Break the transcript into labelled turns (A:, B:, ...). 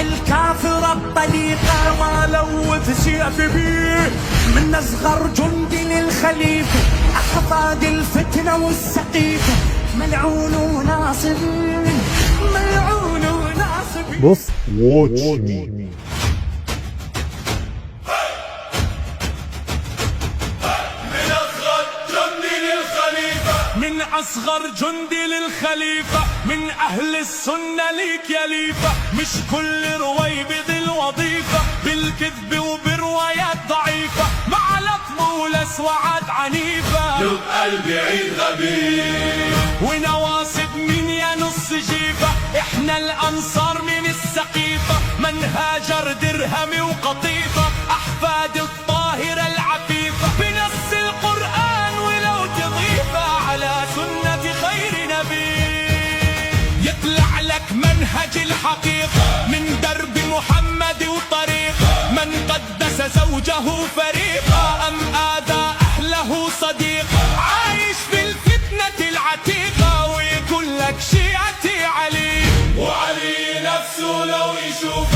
A: الكافر الطليقة ما لوث سيف بيه. من أصغر جندي للخليفة أحفاد الفتنة والسقيفة، ملعون وناصب ملعون وناصب.
B: بص واتش مي.
A: من أصغر جندي للخليفة، من أهل السنة ليك يليفة. مش كل رويبض الوظيفة بالكذب وبروايات ضعيفة، مع لطم ولسوعات عنيفة
C: لو قلبي عيد غبي
A: ونواصب من يا نص جيفة. احنا الأنصار من السقيفة، من هاجر درهمي وقطيفة، أحفاد الطاهرة العفيفة. بنص القرآن ولو تضيفة على سنة خير نبي، يطلع لك منهج الحقيقة من درب محمد وطريق. من قدس زوجه فريقا أم آذى أهله صديق، عايش في الفتنة العتيقة ويقول لك شيعتي علي،
C: وعلي نفسه لو يشوف